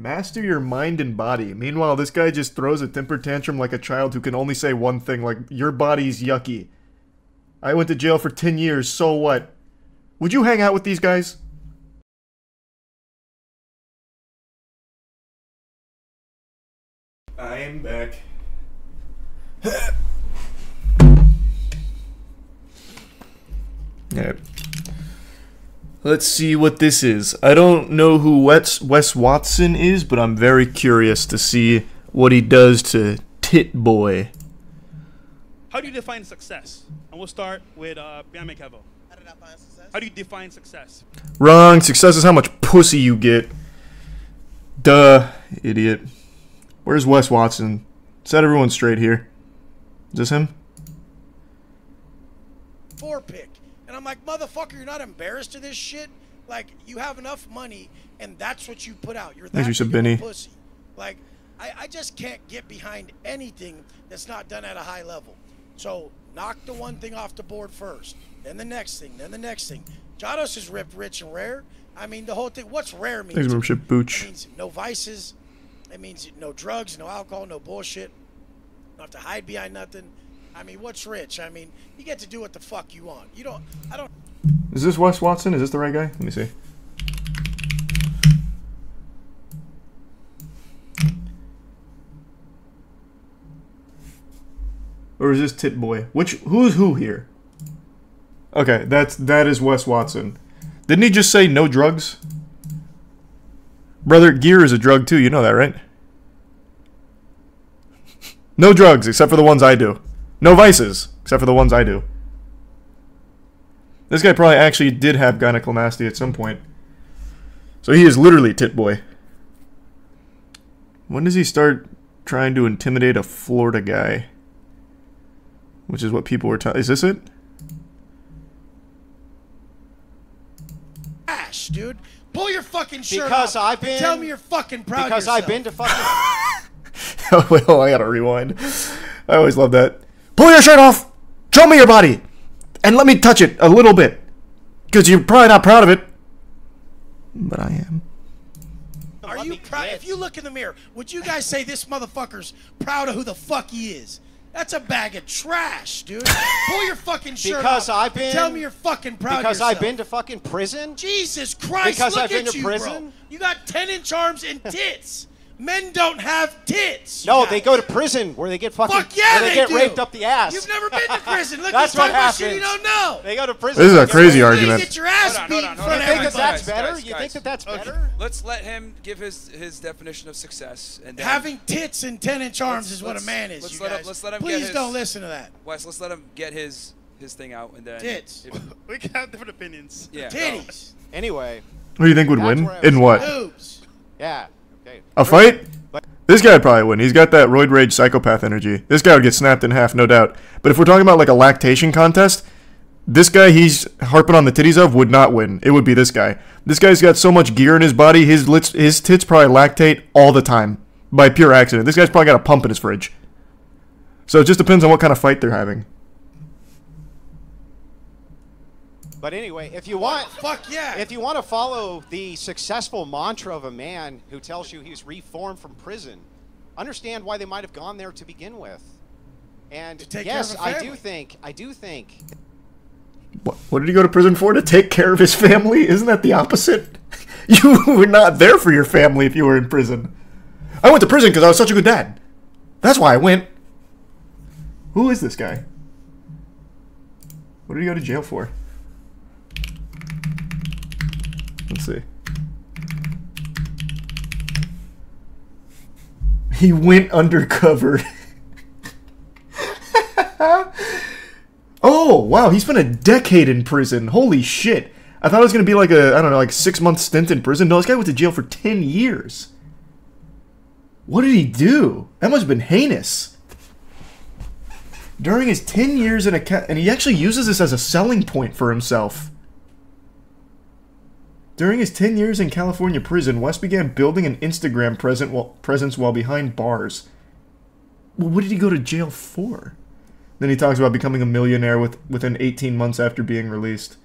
Master your mind and body. Meanwhile, this guy just throws a temper tantrum like a child who can only say one thing, like, your body's yucky. I went to jail for 10 years, so what? Would you hang out with these guys? I am back. Alright. Let's see what this is. I don't know who Wes Watson is, but I'm very curious to see what he does to Tit Boy. How do you define success? And we'll start with Biame Kevo. How did I define success? How do you define success? Wrong. Success is how much pussy you get. Duh, idiot. Where's Wes Watson? Set everyone straight here. Is this him? 4-pick. And I'm like, motherfucker, you're not embarrassed of this shit? Like, you have enough money, and that's what you put out. You're that Thanks, big of a Benny. pussy. Like, I just can't get behind anything that's not done at a high level. So, knock the one thing off the board first. Then the next thing. Then the next thing. Jados is ripped, rich, and rare. I mean, the whole thing. What's rare mean? Thanks, membership, Booch. It means no vices. It means no drugs, no alcohol, no bullshit. Don't have to hide behind nothing. I mean, what's rich? I mean, you get to do what the fuck you want. You don't, I don't. Is this Wes Watson? Is this the right guy? Let me see. Or is this Tit Boy? Who's who here? Okay, that is Wes Watson. Didn't he just say no drugs? Brother, gear is a drug too, you know that, right? No drugs, except for the ones I do. No vices, except for the ones I do. This guy probably actually did have gynecomastia at some point. So he is literally Tit Boy. When does he start trying to intimidate a Florida guy? Which is what people were telling. Is this it? Ash, dude. Pull your fucking shirt Because off. I've been. Tell me you're fucking proud Because of yourself. I've been to fucking. Oh, well, I gotta rewind. I always love that. Pull your shirt off! Show me your body! And let me touch it a little bit. Because you're probably not proud of it. But I am. Are you proud? If you look in the mirror, would you guys say this motherfucker's proud of who the fuck he is? That's a bag of trash, dude. Pull your fucking shirt Because off. I've been. Tell me you're fucking proud of Because yourself. I've been to fucking prison. Jesus Christ, Because look I've been at to you, prison? bro. You got 10-inch arms and tits. Men don't have tits. No, guys. they go to prison where they get fucking. Fuck yeah, where they get do. raped up the ass. You've never been to prison. Look, That's you're what talking about shit you happens. don't know. They go to prison. This is a crazy You argument. get your ass Hold on, beat hold in on, front hold of on. You think that everybody. that's better? Guys, You think that that's okay. better? Let's let him give his definition of success, and then Having tits and 10-inch arms is what a let's- man is, let's you let him- guys. let's let him get Please his- don't listen to that. Wes, let's let him get his thing out, and then Tits. We can have different opinions. Yeah. Titties. Anyway, Who do you think would That's win? where I was In what? Boobs. yeah. Okay. A fight? But- This guy would probably win. He's got that roid rage psychopath energy. This guy would get snapped in half, no doubt. But if we're talking about like a lactation contest, this guy he's harping on the titties of would not win. It would be this guy. This guy's got so much gear in his body, his tits probably lactate all the time by pure accident. This guy's probably got a pump in his fridge. So it just depends on what kind of fight they're having. But anyway, if you want. Fuck yeah. If you want to follow the successful mantra of a man who tells you he's reformed from prison, understand why they might have gone there to begin with. And To take care yes, of a I family. do think. What did he go to prison for? To take care of his family? Isn't that the opposite? You were not there for your family if you were in prison. I went to prison because I was such a good dad. That's why I went. Who is this guy? What did he go to jail for? Let's see. He went undercover. Oh, wow, he spent a decade in prison. Holy shit. I thought it was going to be like a, I don't know, like 6-month stint in prison. No, this guy went to jail for 10 years. What did he do? That must have been heinous. During his 10 years in a and he actually uses this as a selling point for himself. During his 10 years in California prison, West began building an Instagram presence while behind bars. Well, what did he go to jail for? Then he talks about becoming a millionaire within 18 months after being released.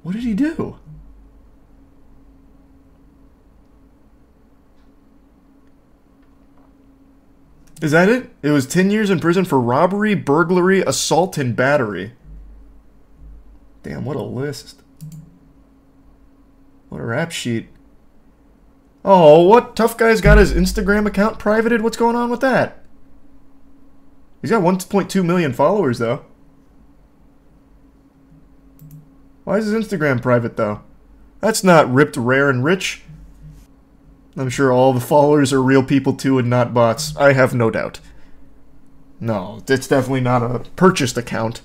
What did he do? Is that it? It was 10 years in prison for robbery, burglary, assault, and battery. Damn, what a list. What a rap sheet. Oh, what? Tough Guy's got his Instagram account privated? What's going on with that? He's got 1.2 million followers, though. Why is his Instagram private, though? That's not ripped, rare, and rich. I'm sure all the followers are real people, too, and not bots. I have no doubt. No, it's definitely not a purchased account.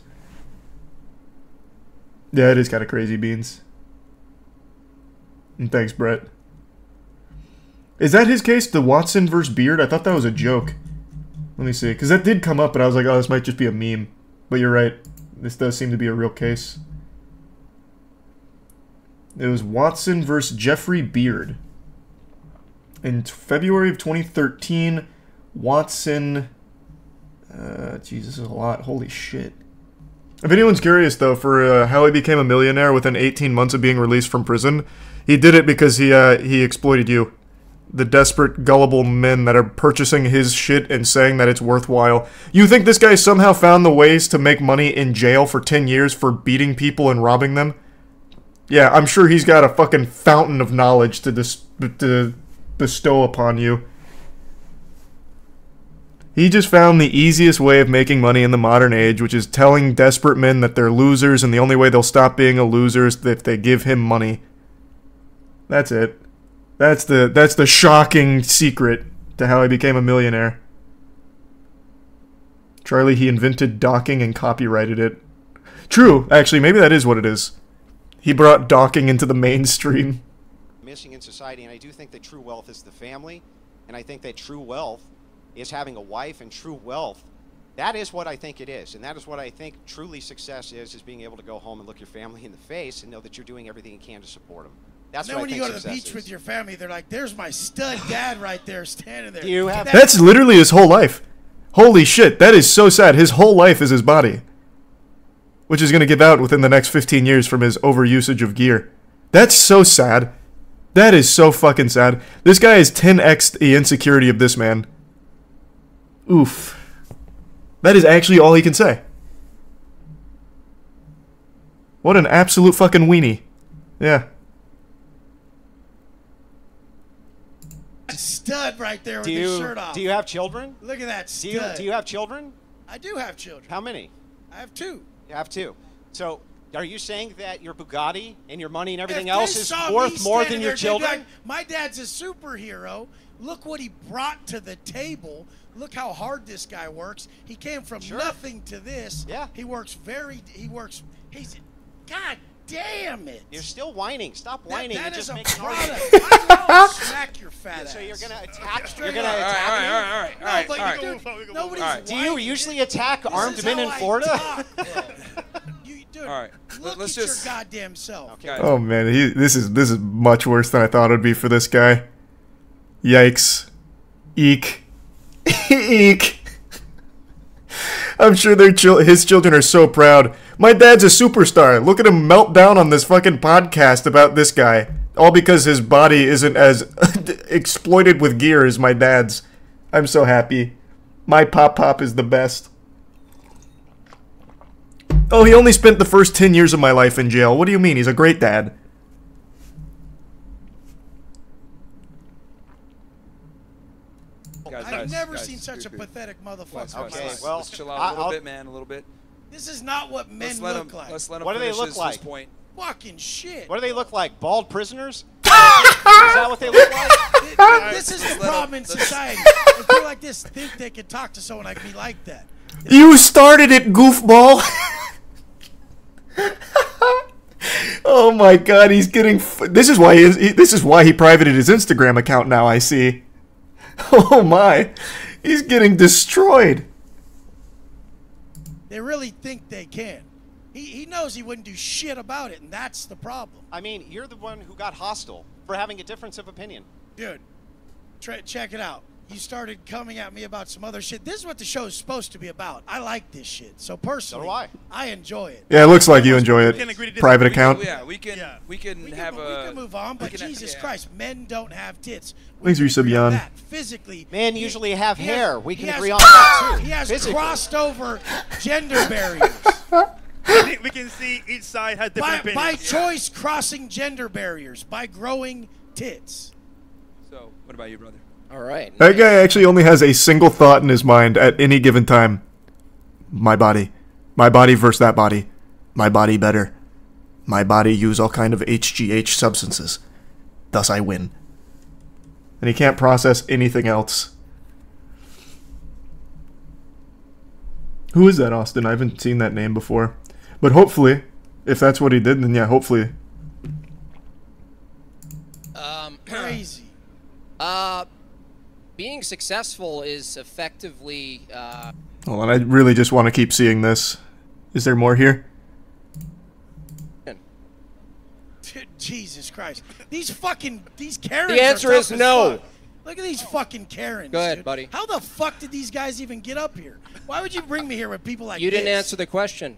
Yeah, it is kind of crazy beans. And thanks, Brett. Is that his case, the Watson versus Beard? I thought that was a joke. Let me see, because that did come up, and I was like, oh, this might just be a meme. But you're right. This does seem to be a real case. It was Watson versus Jeffrey Beard. In February of 2013, Watson... Jesus, is a lot. Holy shit. If anyone's curious, though, for how he became a millionaire within 18 months of being released from prison, he did it because he exploited you. The desperate, gullible men that are purchasing his shit and saying that it's worthwhile. You think this guy somehow found the ways to make money in jail for 10 years for beating people and robbing them? Yeah, I'm sure he's got a fucking fountain of knowledge to bestow upon you. He just found the easiest way of making money in the modern age, which is telling desperate men that they're losers, and the only way they'll stop being a loser is if they give him money. That's it. That's the shocking secret to how he became a millionaire. Charlie, he invented docking and copyrighted it. True, actually, maybe that is what it is. He brought docking into the mainstream. Missing in society, and I do think that true wealth is the family, and I think that true wealth is having a wife, and true wealth, that is what I think it is, and that is what I think truly success is being able to go home and look your family in the face and know that you're doing everything you can to support them. That's then what when I you think go to the beach success with is. your family, they're like, there's my stud dad right there standing there. Do you have That's literally his whole life. Holy shit, that is so sad. His whole life is his body. Which is going to give out within the next 15 years from his overusage of gear. That's so sad. That is so fucking sad. This guy is 10x the insecurity of this man. Oof. That is actually all he can say. What an absolute fucking weenie. Yeah. Stud right there with his shirt off. Do you have children? Look at that stud. Do you have children? I do have children. How many? I have two. You have two. So, are you saying that your Bugatti and your money and everything If else they is saw worth me more standing than your there, they'd be children? like, my dad's a superhero. Look what he brought to the table. Look how hard this guy works. He came from nothing to this. Yeah. He's, God damn it. You're still whining. Stop whining That and is just a make an argument. product. I will smack your fat ass. So you're gonna attack. Straight You're gonna up. attack me? All right. Dude, nobody's All right. Do you whining. usually attack This armed is men how in I Florida? talk, bro. Dude, All right. look Let's at just- your goddamn self. Okay. Guys, Oh man, this is much worse than I thought it would be for this guy. Yikes. Eek. Eek. I'm sure his children are so proud. My dad's a superstar. Look at him melt down on this fucking podcast about this guy. All because his body isn't as exploited with gear as my dad's. I'm so happy. My pop is the best. Oh, he only spent the first 10 years of my life in jail. What do you mean? He's a great dad. I've never seen such a pathetic motherfucker. Okay, Okay, well, let's chill out a little bit, man. A little bit. this is not what men Let's let look him. like. Let's let him What do they finish look his like? point. Fucking shit. What do they look like? Bald prisoners? Is that what they look like? This is let's the let problem him- in society. If people like this think they can talk to someone like me like that. You started it, goofball. Oh my god, he's getting. This is why this is why he privated his Instagram account now. I see. Oh my, he's getting destroyed. They really think they can. He knows he wouldn't do shit about it, and that's the problem. I mean, you're the one who got hostile for having a difference of opinion. Dude, check it out. you started coming at me about some other shit. This is what the show is supposed to be about. I like this shit. So personally, So do I enjoy it. Yeah, it looks like you enjoy it. Can't agree to disagree. Private account. Yeah, we can We can move on, but Jesus Christ, men don't have tits. Thanks for your sub, agree on Jan. that. Physically, Men usually have he hair. has- We he can has- agree on that too. He has Physically. crossed over gender barriers. We can see each side has by, different by opinions. choice, crossing gender barriers by growing tits. So, what about you, brother? All right. That guy actually only has a single thought in his mind at any given time. My body. My body versus that body. My body better. My body use all kind of HGH substances. Thus I win. And he can't process anything else. Who is that, Austin? I haven't seen that name before. But hopefully, if that's what he did, then yeah, hopefully. Crazy. Being successful is effectively. Hold on, I really just want to keep seeing this. Is there more here? Jesus Christ. These Karens. The answer are is tough as no. fuck. Look at these fucking Karens. Go ahead, dude. buddy. How the fuck did these guys even get up here? Why would you bring me here with people like You didn't this? answer the question.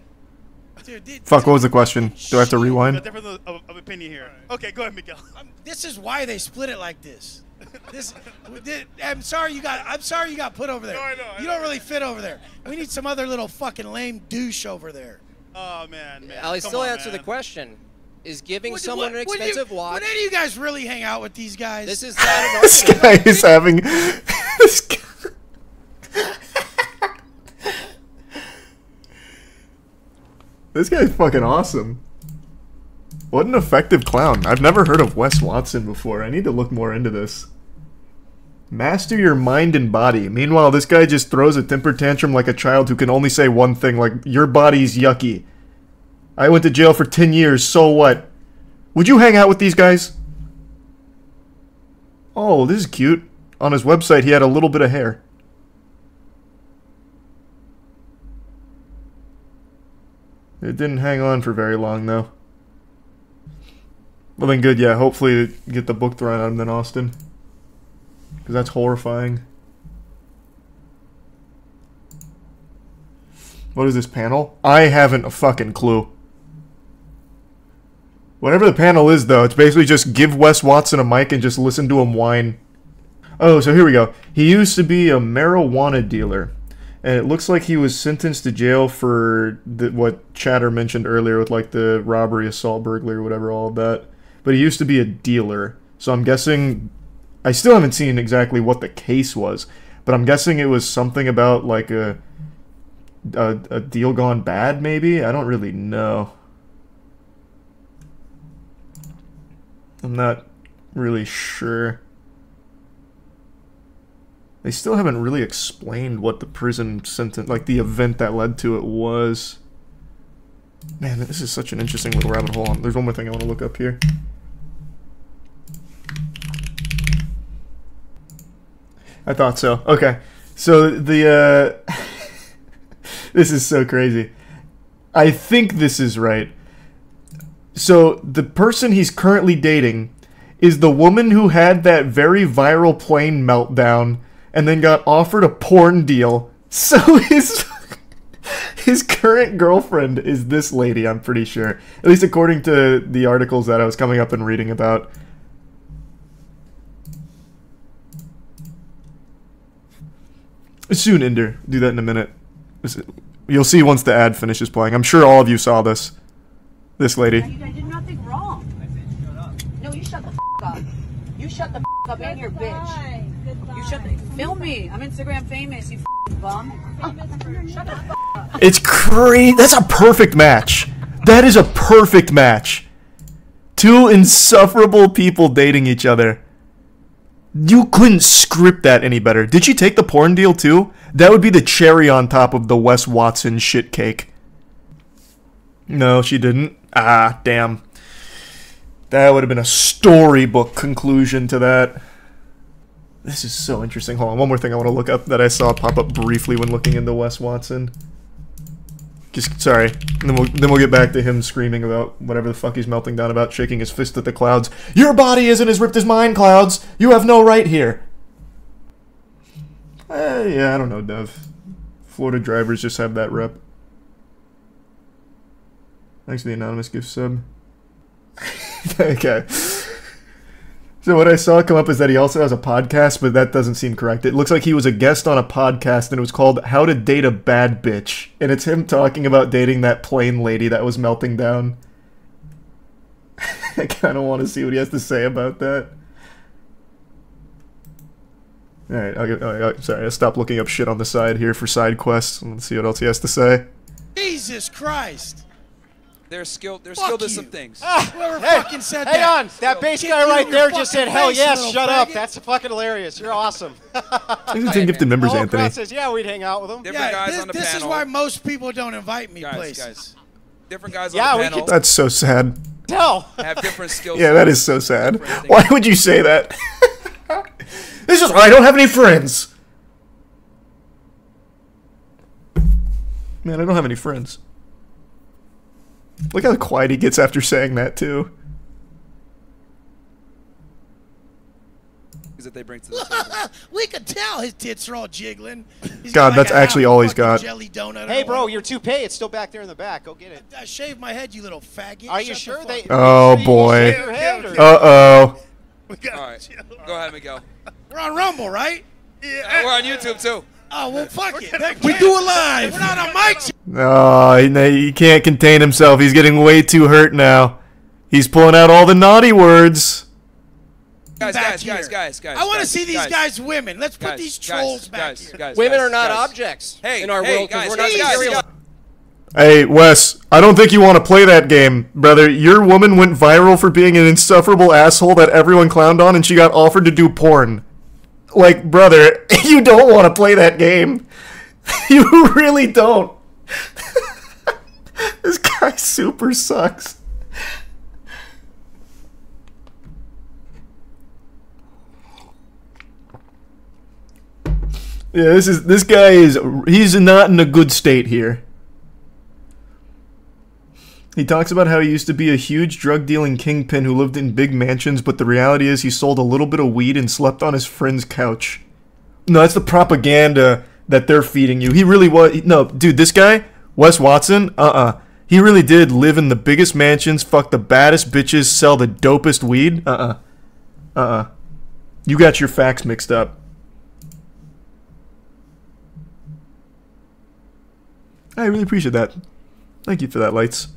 Dude, Fuck, what was the question? Do I have to A rewind? difference of opinion here. Okay, go ahead, Miguel. This is why they split it like this. I'm sorry you got put over there. No, I know, You don't really fit over there. We need some other little fucking lame douche over there. Oh man. I'll Come still on, answer man. the question. Is giving Would- someone an would you- expensive watch? Would any of you guys really hang out with these guys? This is not an This argument. guy is having... This guy... This guy's fucking awesome. What an effective clown. I've never heard of Wes Watson before. I need to look more into this. Master your mind and body. Meanwhile, this guy just throws a temper tantrum like a child who can only say one thing, like, your body's yucky. I went to jail for 10 years, so what? Would you hang out with these guys? Oh, this is cute. On his website, he had a little bit of hair. It didn't hang on for very long, though. Well, then good, yeah. Hopefully get the book thrown at him then, Austin. Because that's horrifying. What is this panel? I haven't a fucking clue. Whatever the panel is, though, it's basically just give Wes Watson a mic and just listen to him whine. Oh, so here we go. He used to be a marijuana dealer. And it looks like he was sentenced to jail for what Chatter mentioned earlier with like the robbery, assault, burglary, whatever, all of that. But he used to be a dealer. So I'm guessing... I still haven't seen exactly what the case was. But I'm guessing it was something about like a deal gone bad, maybe? I don't really know. I'm not really sure. They still haven't really explained what the prison sentence, like the event that led to it was. Man, this is such an interesting little rabbit hole. There's one more thing I want to look up here. I thought so. Okay. So the, this is so crazy. I think this is right. So the person he's currently dating is the woman who had that very viral plane meltdown and then got offered a porn deal. So his current girlfriend is this lady, I'm pretty sure. At least according to the articles that I was coming up and reading about. Soon, Ender. Do that in a minute. You'll see once the ad finishes playing. I'm sure all of you saw this. This lady. I did nothing wrong. I said shut up. No, you shut the up. You shut the up and your bitch. Goodbye. You shut the film me. I'm Instagram famous, you bum. Shut the up. It's crazy. That's a perfect match. That is a perfect match. Two insufferable people dating each other. You couldn't script that any better. Did she take the porn deal too? That would be the cherry on top of the Wes Watson shit cake. No, she didn't. Ah, damn. That would have been a storybook conclusion to that. This is so interesting. Hold on, one more thing I want to look up that I saw pop up briefly when looking into Wes Watson. Just, sorry. And then we'll get back to him screaming about whatever the fuck he's melting down about, shaking his fist at the clouds. Your body isn't as ripped as mine, clouds! You have no right here! Yeah, I don't know, Dev. Florida drivers just have that rep. Thanks for the anonymous gift sub. Okay. So what I saw come up is that he also has a podcast, but that doesn't seem correct. It looks like he was a guest on a podcast, and it was called How to Date a Bad Bitch. And it's him talking about dating that plane lady that was melting down. I kind of want to see what he has to say about that. Alright, sorry, I'll stop looking up shit on the side here for side quests. Let's see what else he has to say. Jesus Christ. They're skilled at you. some things. Whoever fucking said that. Hang on, that base Kick guy you right in your there just said, fucking hell face, yes, little shut up. faggot. That's fucking hilarious. You're awesome. Thanks for 10 gifted members, The whole Anthony. crowd says, yeah, we'd hang out with him. Different guys Yeah, on the this is panel. why most people don't invite me guys, places. guys. Different guys Yeah, on we the panel could- That's so sad. No. have different skills. Yeah, that is so sad. Different things. Why would you say that? This is why I don't have any friends. Man, I don't have any friends. Look how quiet he gets after saying that, too. That they bring to the table. We could tell his tits are all jiggling. He's God, got that's a actually half all he's fucking got. Jelly donut Hey, or bro, one. your toupee, it's still back there in the back. Go get it. I shaved my head, you little faggot. Are you Shut sure the they... fuck up. Oh, you boy. shave your head, or- Uh-oh. We got All right, go ahead, Miguel. We're on Rumble, right? Yeah. We're on YouTube too. Oh, well, fuck it. We do it live. We're not on mics. No, he can't contain himself. He's getting way too hurt now. He's pulling out all the naughty words. Guys, Back guys, here. guys. I want to see these guys women. Let's put these trolls back here. Women are not objects Hey, in our hey, world because guys, we're not guys, material. guys. Hey, Wes, I don't think you want to play that game, brother. Your woman went viral for being an insufferable asshole that everyone clowned on, and she got offered to do porn. Like, brother, you don't want to play that game. You really don't. This guy super sucks. Yeah, this guy he's not in a good state here. He talks about how he used to be a huge drug-dealing kingpin who lived in big mansions, but the reality is he sold a little bit of weed and slept on his friend's couch. No, that's the propaganda that they're feeding you. He really was... No, dude, this guy, Wes Watson, he really did live in the biggest mansions, fuck the baddest bitches, sell the dopest weed. You got your facts mixed up. I really appreciate that. Thank you for that, Lights.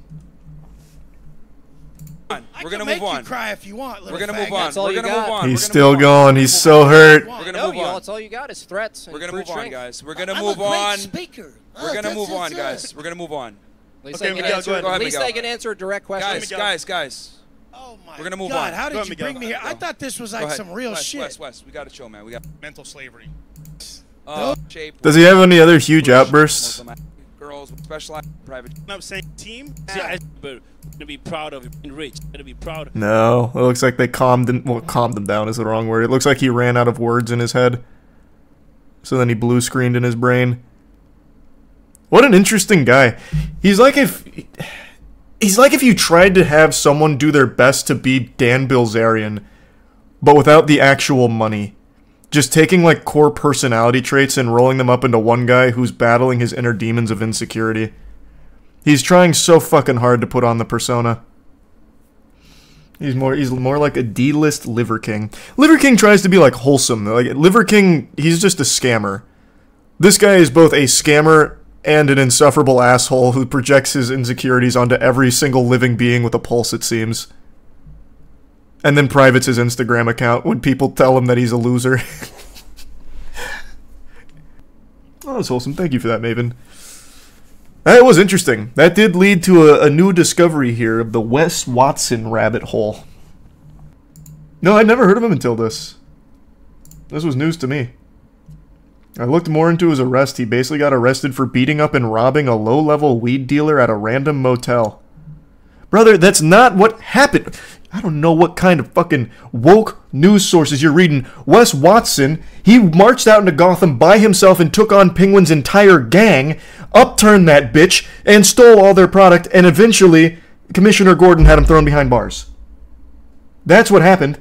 We're gonna make move on. You cry if you want, little We're gonna faggot. move on. That's all We're you gonna got. move on. He's We're gonna still move on. going. He's so hurt. We're gonna No, move on. that's all you got is threats. We're gonna and move on, drink. guys. We're gonna I'm move a great on. speaker. We're gonna move on, guys. We're gonna move on. At least, Okay, I can Miguel, answer, go ahead. Go ahead, at least Miguel. I can answer a direct question. Guys. Oh my We're gonna move God, on. how Go did ahead, you Miguel. bring me here? I thought this was Go like ahead. some real Wes, shit. Wes, we gotta chill, man. We got mental slavery. shape. Does he have any other huge outbursts? Girls with specialized private. I'm saying team. Yeah, but to be proud of being rich. To be proud. No, it looks like they calmed him. Well, calmed him down is the wrong word. It looks like he ran out of words in his head. So then he blue screened in his brain. What an interesting guy. He's like if you tried to have someone do their best to be Dan Bilzerian, but without the actual money. Just taking like core personality traits and rolling them up into one guy who's battling his inner demons of insecurity. He's trying so fucking hard to put on the persona. He's more like a D-list Liver King. Liver King tries to be like wholesome. Like Liver King, he's just a scammer. This guy is both a scammer and an insufferable asshole who projects his insecurities onto every single living being with a pulse, it seems. And then privates his Instagram account when people tell him that he's a loser. Oh, that's wholesome. Thank you for that, Maven. That was interesting. That did lead to a new discovery here of the Wes Watson rabbit hole. No, I'd never heard of him until this. This was news to me. I looked more into his arrest. He basically got arrested for beating up and robbing a low-level weed dealer at a random motel. Brother, that's not what happened. I don't know what kind of fucking woke news sources you're reading. Wes Watson, he marched out into Gotham by himself and took on Penguin's entire gang, upturned that bitch, and stole all their product, and eventually Commissioner Gordon had him thrown behind bars. That's what happened.